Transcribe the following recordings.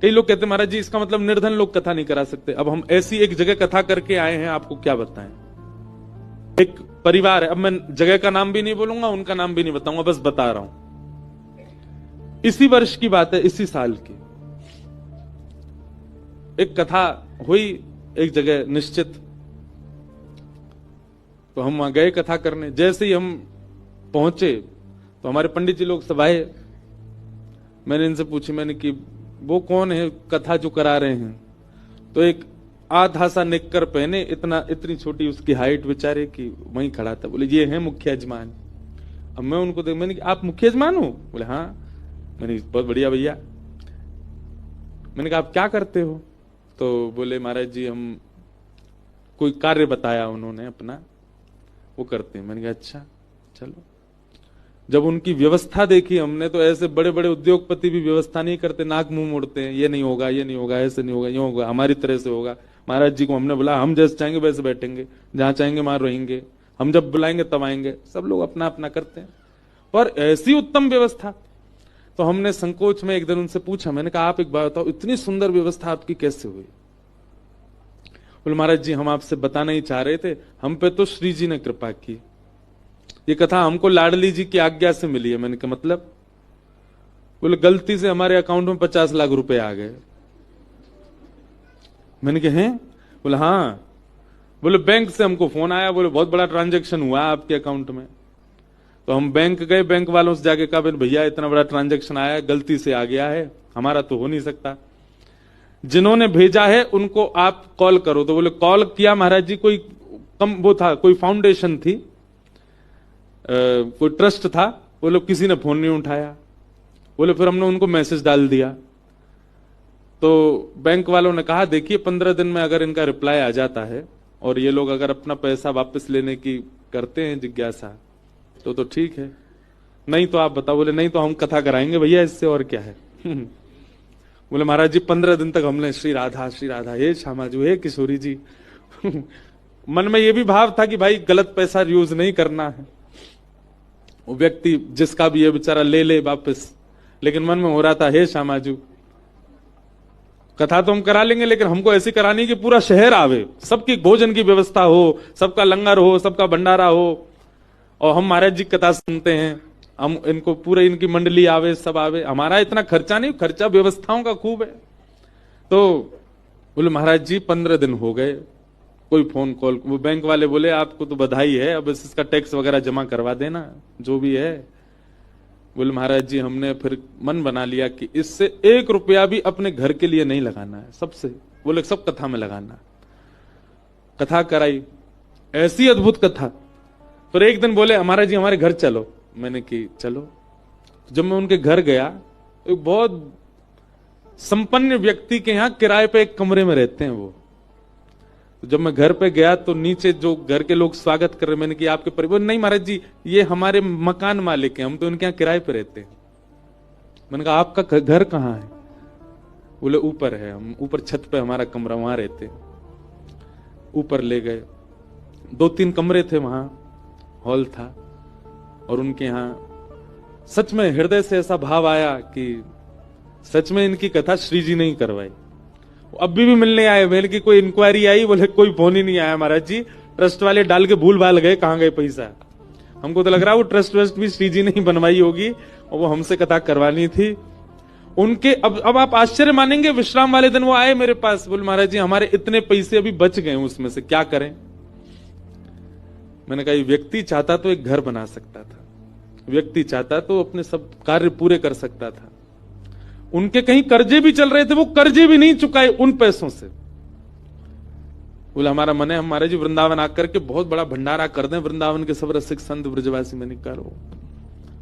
कई लोग कहते हैं महाराज जी इसका मतलब निर्धन लोग कथा नहीं करा सकते। अब हम ऐसी एक जगह कथा करके आए हैं, आपको क्या बताएं। एक परिवार है, अब मैं जगह का नाम भी नहीं बोलूंगा, उनका नाम भी नहीं बताऊंगा, बस बता रहा हूं। इसी वर्ष की बात है, इसी साल की एक कथा हुई एक जगह निश्चित, तो हम वहां गए कथा करने। जैसे ही हम पहुंचे तो हमारे पंडित जी लोग सब आए। मैंने इनसे पूछी, मैंने कि वो कौन है कथा जो करा रहे हैं? तो एक आधा सा निक्कर पहने, इतनी छोटी उसकी हाइट बेचारे की, वहीं खड़ा था। बोले ये है मुख्य यजमान। अब मैं उनको देख, मैंने आप मुख्य यजमान हो? बोले हाँ। मैंने बहुत बढ़िया भैया। मैंने कहा आप क्या करते हो? तो बोले महाराज जी हम, कोई कार्य बताया उन्होंने अपना, वो करते हैं। मैंने कहा अच्छा चलो। जब उनकी व्यवस्था देखी हमने, तो ऐसे बड़े बड़े उद्योगपति भी व्यवस्था नहीं करते, नाक मुंह मोड़ते हैं, ये नहीं होगा, ये नहीं होगा, ऐसे नहीं होगा, ये होगा, हमारी तरह से होगा। महाराज जी को हमने बोला हम जैसे चाहेंगे वैसे बैठेंगे, जहां चाहेंगे वहां रहेंगे, हम जब बुलाएंगे तब आएंगे। सब लोग अपना अपना करते हैं, पर ऐसी उत्तम व्यवस्था। तो हमने संकोच में एक दिन उनसे पूछा, मैंने कहा आप एक बात बताओ, इतनी सुंदर व्यवस्था आपकी कैसे हुई? बोले महाराज जी हम आपसे बताना ही चाह रहे थे, हम पे तो श्री जी ने कृपा की, ये कथा हमको लाडली जी की आज्ञा से मिली है। मैंने कहा मतलब? बोले गलती से हमारे अकाउंट में 50 लाख रुपए आ गए। मैंने कहा हैं? बोले हाँ। बोले बैंक से हमको फोन आया, बोले बहुत बड़ा ट्रांजैक्शन हुआ आपके अकाउंट में। तो हम बैंक गए, बैंक वालों से जाके कहा भैया इतना बड़ा ट्रांजैक्शन आया, गलती से आ गया है, हमारा तो हो नहीं सकता, जिन्होंने भेजा है उनको आप कॉल करो। तो बोले कॉल किया महाराज जी, कोई वो था, कोई फाउंडेशन थी, कोई ट्रस्ट था। बोले किसी ने फोन नहीं उठाया। बोले फिर हमने उनको मैसेज डाल दिया। तो बैंक वालों ने कहा देखिए 15 दिन में अगर इनका रिप्लाई आ जाता है और ये लोग अगर अपना पैसा वापस लेने की करते हैं जिज्ञासा तो ठीक है, नहीं तो आप बताओ। बोले नहीं तो हम कथा कराएंगे भैया, इससे और क्या है। बोले महाराज जी 15 दिन तक हमने श्री राधा हे श्यामाजू हे किशोरी जी। मन में ये भी भाव था कि भाई गलत पैसा यूज नहीं करना है, वो व्यक्ति जिसका भी ये बेचारा ले वापस, लेकिन मन में हो रहा था हे श्यामाजू कथा तो हम करा लेंगे, लेकिन हमको ऐसी करानी कि पूरा शहर आवे, सबकी भोजन की व्यवस्था हो, सबका लंगर हो, सबका भंडारा हो, और हम महाराज जी कथा सुनते हैं, हम इनको पूरे इनकी मंडली आवे, सब आवे, हमारा इतना खर्चा नहीं, खर्चा व्यवस्थाओं का खूब है। तो बोले महाराज जी 15 दिन हो गए, कोई फोन कॉल। वो बैंक वाले बोले आपको तो बधाई है, अब इसका टैक्स वगैरह जमा करवा देना जो भी है। बोले महाराज जी हमने फिर मन बना लिया कि इससे 1 रुपया भी अपने घर के लिए नहीं लगाना है, सबसे बोले सब कथा में लगाना। कथा कराई, ऐसी अद्भुत कथा। फिर एक दिन बोले महाराज जी हमारे घर चलो। मैंने कि चलो। जब मैं उनके घर गया, एक बहुत संपन्न व्यक्ति के यहां किराए पे एक कमरे में रहते हैं वो। तो जब मैं घर पे गया तो नीचे जो घर के लोग स्वागत कर रहे, मैंने कि आपके परिवार? नहीं महाराज जी ये हमारे मकान मालिक हैं, हम तो उनके यहाँ किराए पे रहते हैं। मैंने कहा आपका घर कहाँ है? बोले ऊपर है, हम ऊपर छत पे हमारा कमरा, वहां रहते हैं। ऊपर ले गए, 2-3 कमरे थे, वहां हॉल था, और उनके यहाँ सच में हृदय से ऐसा भाव आया कि सच में इनकी कथा श्री जी ने ही करवाई। अभी भी मिलने आए, मेरे की कोई इंक्वायरी आई, बोले कोई फोन ही नहीं आया महाराज जी, ट्रस्ट वाले डाल के भूल भाल गए, कहां गए पैसा। हमको तो लग रहा है वो ट्रस्ट वस्ट भी श्री जी ने ही बनवाई होगी, और वो हमसे कथा करवानी थी उनके। अब आप आश्चर्य मानेंगे, विश्राम वाले दिन वो आए मेरे पास, बोले महाराज जी हमारे इतने पैसे अभी बच गए, उसमें से क्या करें। मैंने कहा व्यक्ति चाहता तो एक घर बना सकता था, व्यक्ति चाहता तो अपने सब कार्य पूरे कर सकता था। उनके कहीं कर्जे भी चल रहे थे, वो कर्जे भी नहीं चुकाए उन पैसों से। बोले हमारा मन है हमारे जी वृंदावन आकर के बहुत बड़ा भंडारा कर दें, वृंदावन के सब रसिक संत ब्रजवासी। मैंने करो,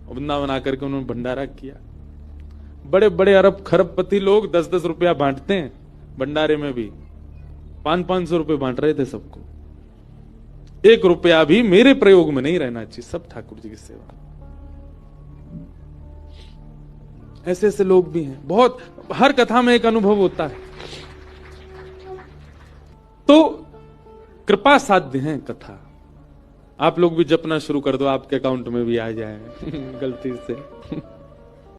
वृंदावन आकर के उन्होंने भंडारा किया। बड़े बड़े अरब खरबपति लोग 10-10 रुपया बांटते हैं भंडारे में भी, 500-500 रुपए बांट रहे थे सबको। 1 रुपया भी मेरे प्रयोग में नहीं रहना चाहिए, सब ठाकुर जी की सेवा। ऐसे ऐसे लोग भी हैं बहुत, हर कथा में एक अनुभव होता है। तो कृपा साध्य है कथा। आप लोग भी जपना शुरू कर दो, आपके अकाउंट में भी आ जाए गलती से।